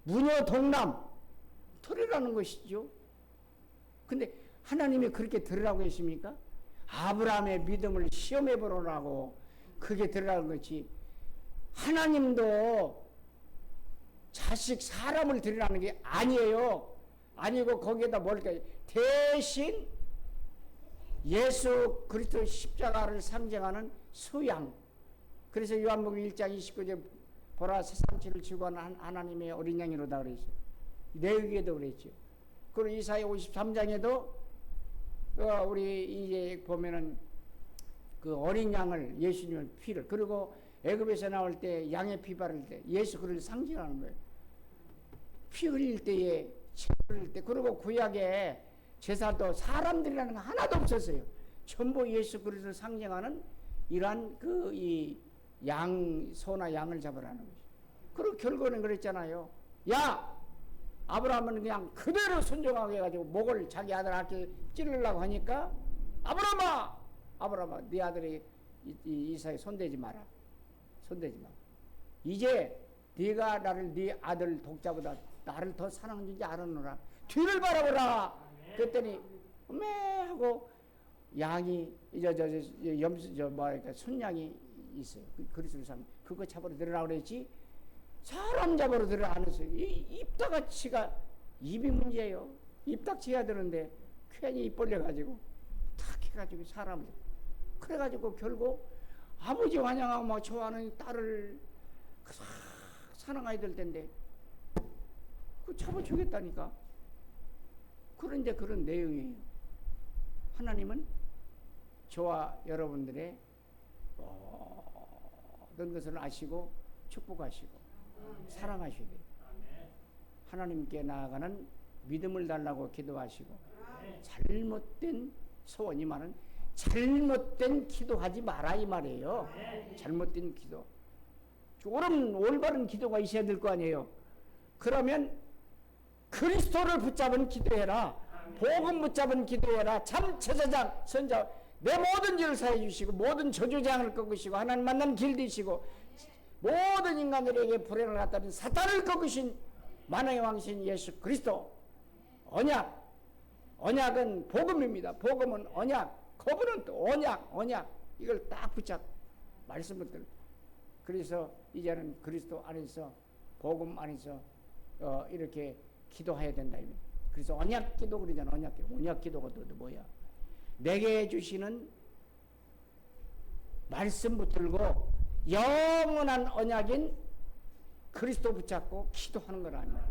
S1: 무녀 동남 드리라는 것이죠. 근데 하나님이 그렇게 드리라고 했습니까? 아브라함의 믿음을 시험해 보라고 그게 드리라는 거지. 하나님도 자식 사람을 드리라는 게 아니에요. 아니고 거기에다 뭘까요? 대신 예수 그리스도 십자가를 상징하는 수양 그래서 요한복음 1장 29절 보라 세상치를 지고 하나님의 어린 양이로다 그랬어요. 레위기에도 그랬죠. 그리고 이사야 53장에도 우리 이제 보면은 그 어린 양을 예수님의 피를, 그리고 애굽에서 나올 때 양의 피 바를 때 예수 그를 상징하는 거예요. 피 흘릴 때에 치 흘릴 때. 그리고 구약에 제사도 사람들이라는 거 하나도 없었어요. 전부 예수 그리스도를 상징하는 이러한 그 이 양, 소나 양을 잡으라는 거죠. 그리고 결국은 그랬잖아요. 야! 아브라함은 그냥 그대로 순종하게 해가지고 목을 자기 아들 앞에 찌르려고 하니까 아브라함아 네 아들이 이삭에 손대지 마라. 손대지 마. 이제 네가 나를 네 아들 독자보다 나를 더 사랑하는지 알았노라. 뒤를 바라보라. 그랬더니 매 하고 양이 순양이 있어요. 그리스도 상 그거 잡으러 들으라고 그랬지. 사람 잡으러 들으라 안 했어요. 입다가치가 입이 문제예요. 입닥치 해야 되는데 괜히 입 벌려가지고 탁 해가지고 사람을. 그래가지고 결국 아버지 환영하고 막 좋아하는 딸을 사랑해야 될 텐데 그 잡아주겠다니까. 그런데 그런 내용이에요. 하나님은 저와 여러분들의 모든 것을 아시고 축복하시고 사랑하셔야 돼요. 하나님께 나아가는 믿음을 달라고 기도하시고 잘못된 소원, 이 말은 잘못된 기도하지 마라 이 말이에요. 잘못된 기도. 올바른 기도가 있어야 될 거 아니에요. 그러면 그리스도를 붙잡은 기도해라. 복음 붙잡은 기도해라. 참 제사장 선자 내 모든 죄를 사해 주시고 모든 저주장을 꺾으시고 하나님 만난 길 되시고 모든 인간들에게 불행을 갖다는 사탄을 꺾으신 만왕의 왕신 예수 그리스도. 언약은 복음입니다. 복음은 언약, 거부는 또 언약. 이걸 딱 붙잡 말씀을 들고. 그래서 이제는 그리스도 안에서 복음 안에서 이렇게 기도해야 된다. 그래서 언약 기도 그러잖아. 언약 기도가 또 뭐야? 내게 주시는 말씀 붙들고 영원한 언약인 그리스도 붙잡고 기도하는 걸 아니야.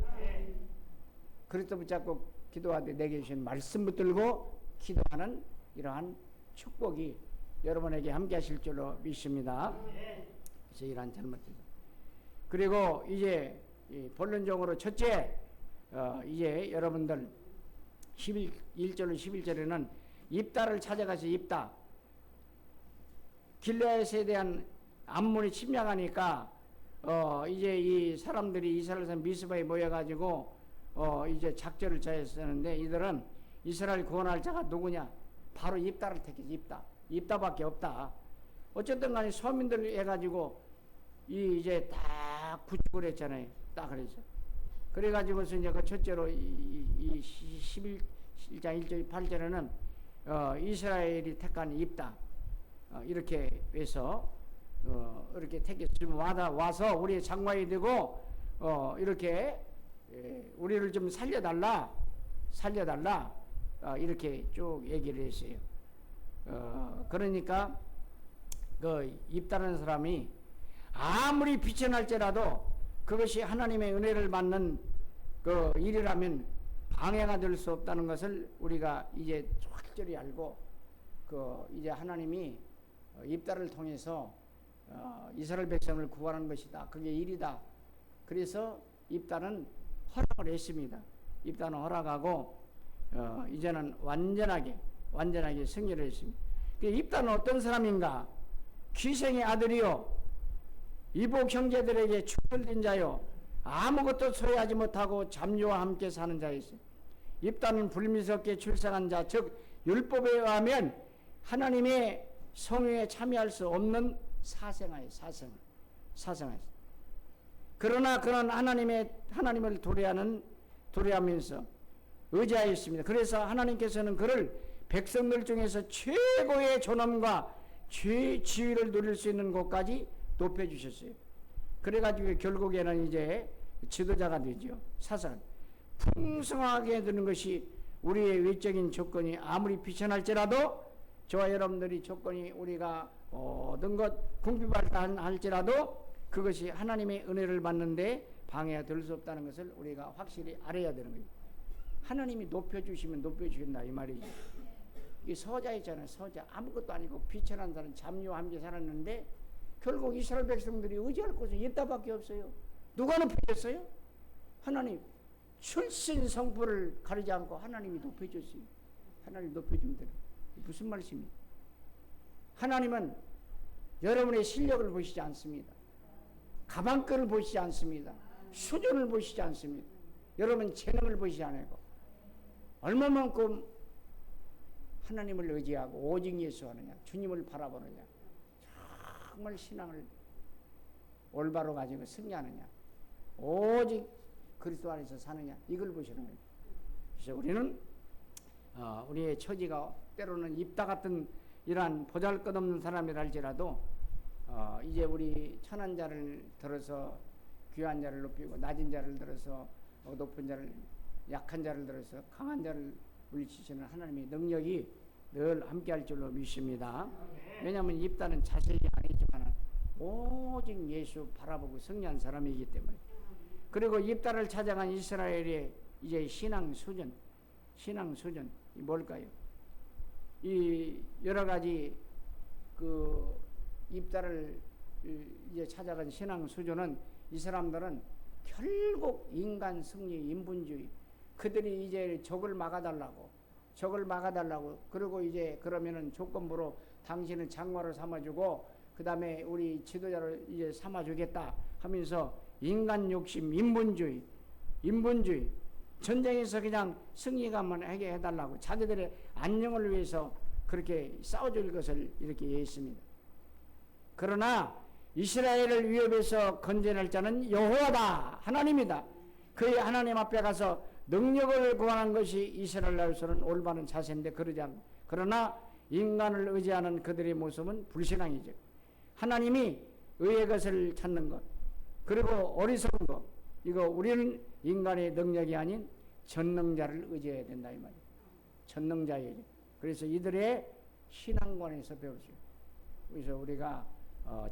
S1: 그리스도 붙잡고 기도하되 내게 주신 말씀 붙들고 기도하는 이러한 축복이 여러분에게 함께 하실 줄로 믿습니다. 그래서 이러한 잘못들. 그리고 이제 본론적으로 첫째, 이제 여러분들 1절로 11절에는 입다를 찾아가서 입다. 길르앗에 대한 암몬이 침략하니까 이제 이 사람들이 이스라엘 미스바에 모여가지고 이제 작전을 짜였었는데 이들은 이스라엘 구원할 자가 누구냐? 바로 입다를 택했지. 입다밖에 없다. 어쨌든 간에 서민들 해가지고 이제 딱 구축을 했잖아요. 딱 그래서. 그래가지고서 이제 그 첫째로 이 11장 1절 8절에는 이스라엘이 택한 입다. 이렇게 해서 이렇게 택했으면 와서 우리의 장관이 되고 이렇게 우리를 좀 살려달라 이렇게 쭉 얘기를 했어요. 그러니까 그 입다라는 사람이 아무리 비천할지라도 그것이 하나님의 은혜를 받는 그 일이라면 방해가 될 수 없다는 것을 우리가 이제 확실히 알고 이제 하나님이 입다를 통해서 이스라엘 백성을 구원하는 것이다. 그게 일이다. 그래서 입다는 허락을 했습니다. 입다는 허락하고 이제는 완전하게 승리를 했습니다. 입다는 어떤 사람인가? 귀생의 아들이요 이복 형제들에게 축출된 자요 아무것도 소유하지 못하고 잠녀와 함께 사는 자였어요. 입다는 불미스럽게 출생한 자, 즉 율법에 의하면 하나님의 성회에 참여할 수 없는 사생아예요. 사생아예요. 그러나 그는 하나님을 도래하면서 의지하였습니다. 그래서 하나님께서는 그를 백성들 중에서 최고의 존엄과 지위를 누릴 수 있는 곳까지 높여주셨어요. 그래가지고 결국에는 이제 지도자가 되죠. 사상. 풍성하게 되는 것이 우리의 외적인 조건이 아무리 비천할지라도 저와 여러분들이 조건이 우리가 모든 것 궁핍할지라도 그것이 하나님의 은혜를 받는데 방해가 될 수 없다는 것을 우리가 확실히 알아야 되는 거예요. 하나님이 높여주시면 높여주신다 이 말이죠. 이 서자 있잖아요. 서자 아무것도 아니고 비천한 사람 잠녀와 함께 살았는데 결국 이스라엘 백성들이 의지할 곳은 이따밖에 없어요. 누가 높여줬어요? 하나님. 출신 성부를 가리지 않고 하나님이 높여줬어요. 하나님 높여주면 되는 무슨 말씀이에요? 하나님은 여러분의 실력을 보시지 않습니다. 가방끈을 보시지 않습니다. 수준을 보시지 않습니다. 여러분 재능을 보시지 않고 얼마만큼 하나님을 의지하고 오직 예수 하느냐, 주님을 바라보느냐, 정말 신앙을 올바로 가지고 승리하느냐, 오직 그리스도 안에서 사느냐, 이걸 보시는 거예요. 그래서 우리는 우리의 처지가 때로는 입다 같은 이러한 보잘것없는 사람이라 할지라도 이제 우리 천한 자를 들어서 귀한 자를 높이고 낮은 자를 들어서 높은 자를 약한 자를 들어서 강한 자를 물리치시는 하나님의 능력이 늘 함께할 줄로 믿습니다. 왜냐하면 입다는 자세히 아니지만 오직 예수 바라보고 승리한 사람이기 때문에. 그리고 입다를 찾아간 이스라엘의 이제 신앙 수준 이 뭘까요? 이 여러 가지 그 입다를 이제 찾아간 신앙 수준은 이 사람들은 결국 인간 승리, 인본주의, 그들이 이제 적을 막아달라고 그리고 이제 그러면은 조건부로 당신은 장관을 삼아주고 그 다음에 우리 지도자를 이제 삼아주겠다 하면서 인간 욕심, 인본주의 전쟁에서 그냥 승리감만 하게 해달라고 자기들의 안녕을 위해서 그렇게 싸워줄 것을 이렇게 했습니다. 그러나 이스라엘을 위협해서 건져낼 자는 여호와다, 하나님이다. 그의 하나님 앞에 가서 능력을 구하는 것이 이스라엘로서는 올바른 자세인데 그러지 않고, 그러나 인간을 의지하는 그들의 모습은 불신앙이죠. 하나님이 의의 것을 찾는 것, 그리고 어리석은 것, 이거 우리는 인간의 능력이 아닌 전능자를 의지해야 된다 이 말이에요. 전능자예요. 그래서 이들의 신앙관에서 배우죠. 그래서 우리가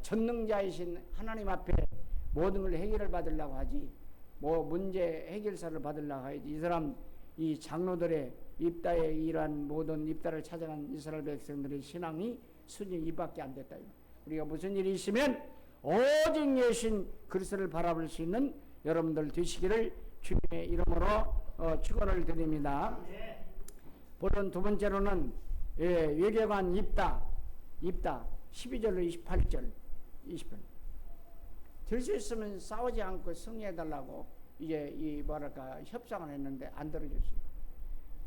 S1: 전능자이신 하나님 앞에 모든 걸 해결을 받으려고 하지, 뭐 문제 해결사를 받으려고 하지, 이 사람 이 장로들의 입다의 이러한 모든 입다를 찾아간 이스라엘 백성들의 신앙이 수준이 이밖에 안 됐다. 우리가 무슨 일이 있으면 오직 예수인 그리스도를 바라볼 수 있는 여러분들 되시기를 주님의 이름으로 축원을 드립니다. 본론 두 번째로는 외교관 입다 12절로 28절 20절 될 수 있으면 싸우지 않고 승리해달라고 이제 이 뭐랄까 협상을 했는데 안 들어줬어요.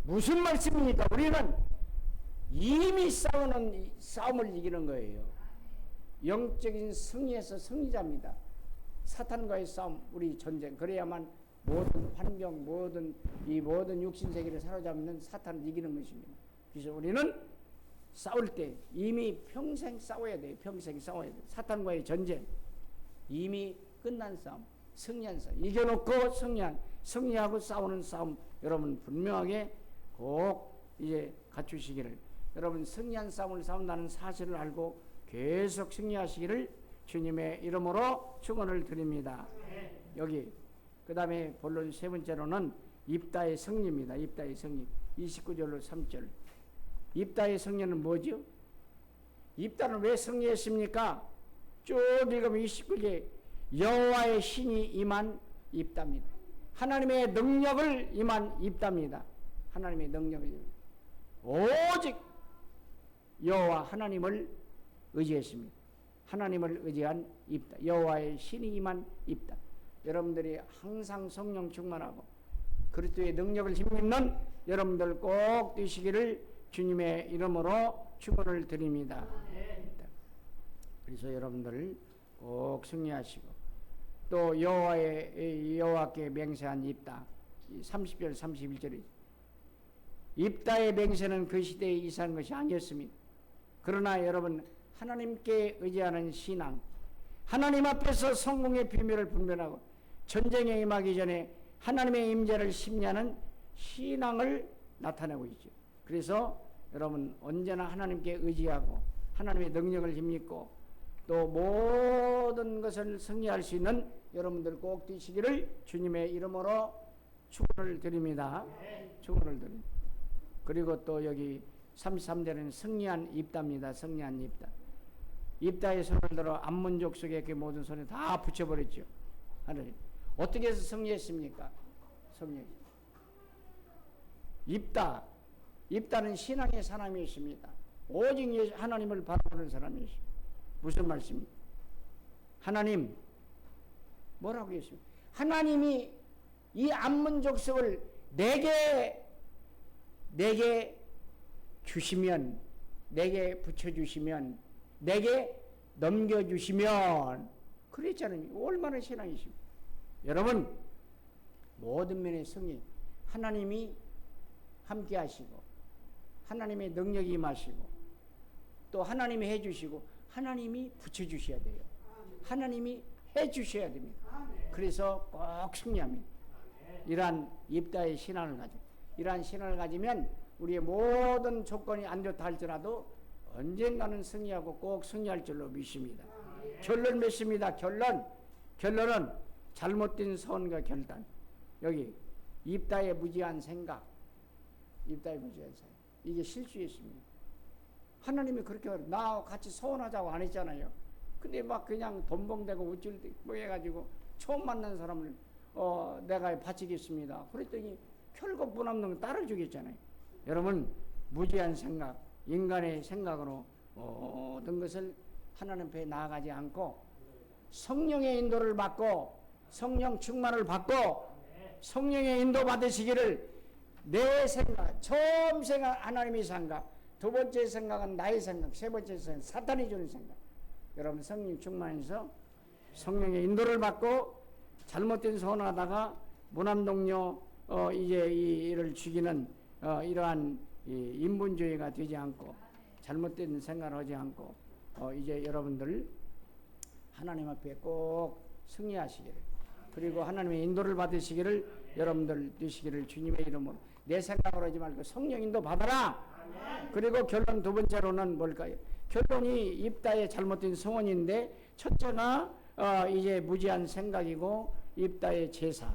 S1: 무슨 말씀입니까? 우리는 이미 싸움을 이기는 거예요. 영적인 승리에서 승리자입니다. 사탄과의 싸움, 우리 전쟁, 그래야만 모든 환경, 모든 육신세계를 사로잡는 사탄을 이기는 것입니다. 그래서 우리는 싸울 때 이미 평생 싸워야 돼요. 평생 싸워야 돼요. 사탄과의 전쟁, 이미 끝난 싸움, 승리한 싸움, 이겨놓고 승리하고 싸우는 싸움, 여러분 분명하게 꼭 이제 갖추시기를, 여러분 승리한 싸움을 싸운다는 사실을 알고 계속 승리하시기를 주님의 이름으로 축원을 드립니다. 여기 그 다음에 본론 세 번째로는 입다의 승리입니다. 입다의 승리 29절로 3절. 입다의 승리는 뭐죠? 입다는 왜 승리했습니까? 쭉 읽으면 29절에 여호와의 신이 임한 입다입니다. 하나님의 능력을 임한 입다입니다. 하나님의 능력을 오직 여호와 하나님을 의지했습니다. 하나님을 의지한 입다, 여호와의 신이 임한 입다. 여러분들이 항상 성령 충만하고 그리스도의 능력을 힘입는 여러분들 꼭 되시기를 주님의 이름으로 축원을 드립니다. 그래서 여러분들 꼭 승리하시고 또 여호와께 맹세한 입다 30절 31절에 입다의 맹세는 그 시대에 이상한 것이 아니었습니다. 그러나 여러분 하나님께 의지하는 신앙, 하나님 앞에서 성공의 비밀을 분별하고 전쟁에 임하기 전에 하나님의 임재를 심리하는 신앙을 나타내고 있죠. 그래서 여러분 언제나 하나님께 의지하고 하나님의 능력을 힘입고 또 모든 것을 승리할 수 있는 여러분들 꼭 되시기를 주님의 이름으로 축원을 드립니다. 축원을 드립니다. 그리고 또 여기 33절에는 승리한 입다입니다. 승리한 입다. 입다의 손을 들어 암문족 속에 그 모든 손에 다 붙여버렸죠. 하나님 어떻게 해서 승리했습니까? 승리했습니다. 입다는 신앙의 사람이십니다. 오직 하나님을 바라보는 사람이십니다. 무슨 말씀입니까? 하나님 뭐라고 했습니까? 하나님이 이 암문족속을 내게 주시면, 내게 붙여주시면, 내게 넘겨주시면, 그랬잖아요. 얼마나 신앙이십니까? 여러분 모든 면의 승리 하나님이 함께 하시고 하나님의 능력이 임하시고 또 하나님이 해주시고 하나님이 붙여주셔야 돼요. 하나님이 해주셔야 됩니다. 그래서 꼭 승리합니다. 이러한 입다의 신앙을 가지고 이러한 신앙을 가지면 우리의 모든 조건이 안 좋다 할지라도 언젠가는 승리하고 꼭 승리할 줄로 믿습니다. 결론 맺습니다. 결론은 잘못된 선과 결단. 여기 입다의 무지한 생각, 이게 실수였습니다. 하나님이 그렇게 나와 같이 소원하자고 안 했잖아요. 근데 막 그냥 돈봉대고 우쭐대고 해가지고 처음 만난 사람을 내가 바치겠습니다. 그랬더니 결국 무남는 딸을 주겠잖아요. 여러분 무지한 생각, 인간의 생각으로 모든 것을 하나님 앞에 나아가지 않고 성령의 인도를 받고 성령 충만을 받고 성령의 인도 받으시기를 내 생각, 처음 생각 하나님의 생각, 두 번째 생각은 나의 생각, 세 번째 생각은 사탄이 주는 생각. 여러분 성령 충만해서 성령의 인도를 받고 잘못된 소원하다가 무남동료 이제 이를 죽이는 이러한 인본주의가 되지 않고 잘못된 생각을 하지 않고 이제 여러분들 하나님 앞에 꼭 승리하시기를 그리고 하나님의 인도를 받으시기를 여러분들 되시기를 주님의 이름으로 내 생각으로 하지 말고 성령 인도 받아라. 그리고 결론 두 번째로는 뭘까요? 결론이 입다의 잘못된 소원인데 첫째가 이제 무지한 생각이고 입다의 제사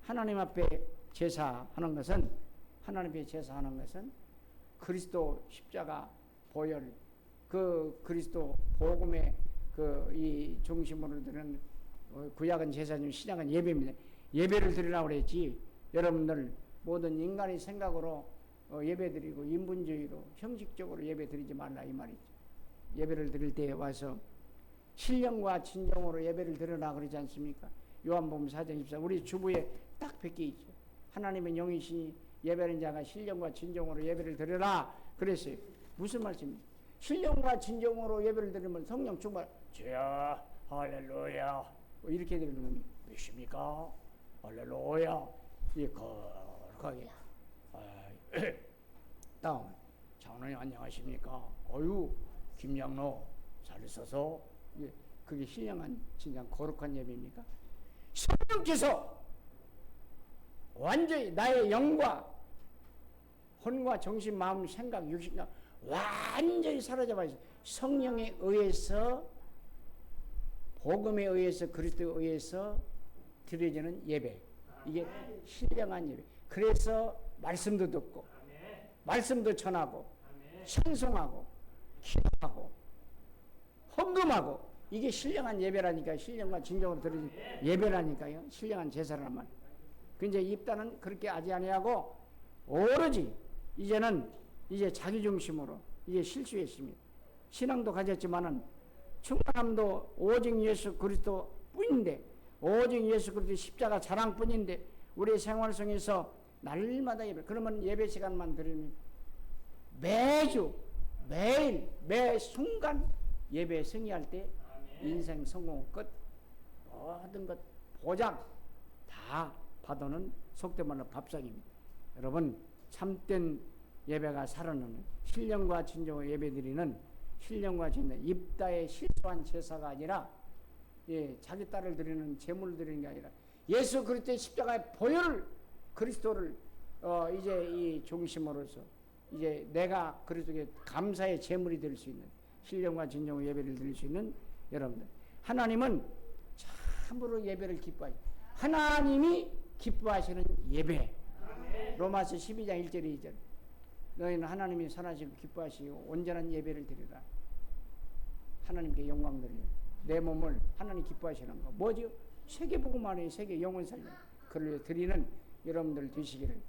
S1: 하나님 앞에 제사하는 것은 그리스도 십자가 보혈 그 그리스도 복음의 그 이 중심으로 드리는 구약은 제사지만 신약은 예배입니다. 예배를 드리라고 그랬지. 여러분들 모든 인간의 생각으로 예배드리고 인본주의로 형식적으로 예배드리지 말라 이 말이죠. 예배를 드릴 때 와서 신령과 진정으로 예배를 드리라 그러지 않습니까? 요한복음 4장 14 우리 주부에 딱 베껴 있죠. 하나님의 영이시니 예배하는 자가 신령과 진정으로 예배를 드려라 그랬어요. 무슨 말씀입니까? 신령과 진정으로 예배를 드리면 성령 충만 주여 할렐루야 이렇게 드리는 겁니다. 믿습니까? 할렐루야 이 거룩하게 다음 장로님 안녕하십니까? 어유 김양로 잘 있어서 그게 신령한 진짜 거룩한 예배입니까? 성령께서 완전히 나의 영과 혼과 정신, 마음, 생각, 육신과 완전히 사로잡아 있어. 성령에 의해서 복음에 의해서 그리스도에 의해서 드려지는 예배. 이게 신령한 예배. 그래서 말씀도 듣고 말씀도 전하고 찬송하고 기도하고 헌금하고 이게 신령한 예배라니까요. 신령과 진정으로 드려진 예배라니까요. 신령한 제사란 말. 근데 입다는 그렇게 하지 아니하고 오로지 이제는 이제 자기 중심으로 이제 실수했습니다. 신앙도 가졌지만은 충만함도 오직 예수 그리스도 뿐인데 오직 예수 그리스도 십자가 자랑뿐인데 우리의 생활 속에서 날마다 예배 그러면 예배 시간만 드리면 매주 매일 매 순간 예배 승리할 때 인생 성공 끝 모든 것 보장 다 받아오는 속된 말로 밥상입니다. 여러분 참된 예배가 살아나는 신령과 진정으로 예배드리는 신령과 진정 입다의 실수한 제사가 아니라 자기 딸을 드리는 제물을 드리는 게 아니라 예수 그리스도의 십자가의 보혈을 그리스도를 이제 이 중심으로서 이제 내가 그리스도께 감사의 제물이 될 수 있는 신령과 진정의 예배를 드릴 수 있는 여러분들, 하나님은 참으로 예배를 기뻐하시. 하나님이 기뻐하시는 예배. 로마서 12장 1절 2절. 너희는 하나님이 선하시고 기뻐하시고 온전한 예배를 드리라. 하나님께 영광 드려요. 내 몸을 하나님 기뻐하시는 거 뭐죠? 세계복음만의 세계 영혼 살림 그를 드리는 여러분들 되시기를,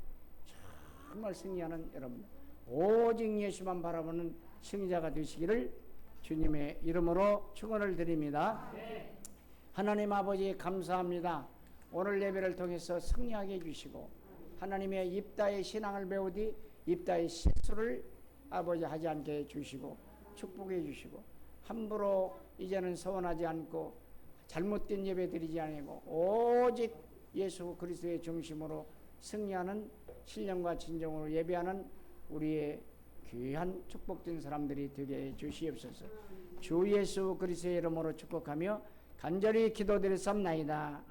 S1: 정말 승리하는 여러분들, 오직 예수만 바라보는 승리자가 되시기를 주님의 이름으로 축원을 드립니다. 하나님 아버지 감사합니다. 오늘 예배를 통해서 승리하게 해주시고 하나님의 입다의 신앙을 배우디 입다의 실수를 아버지 하지 않게 해주시고 축복해 주시고 함부로 이제는 서원하지 않고 잘못된 예배 드리지 아니고 오직 예수 그리스도의 중심으로 승리하는 신령과 진정으로 예배하는 우리의 귀한 축복된 사람들이 되게 해 주시옵소서. 주 예수 그리스도의 이름으로 축복하며 간절히 기도드렸사옵나이다.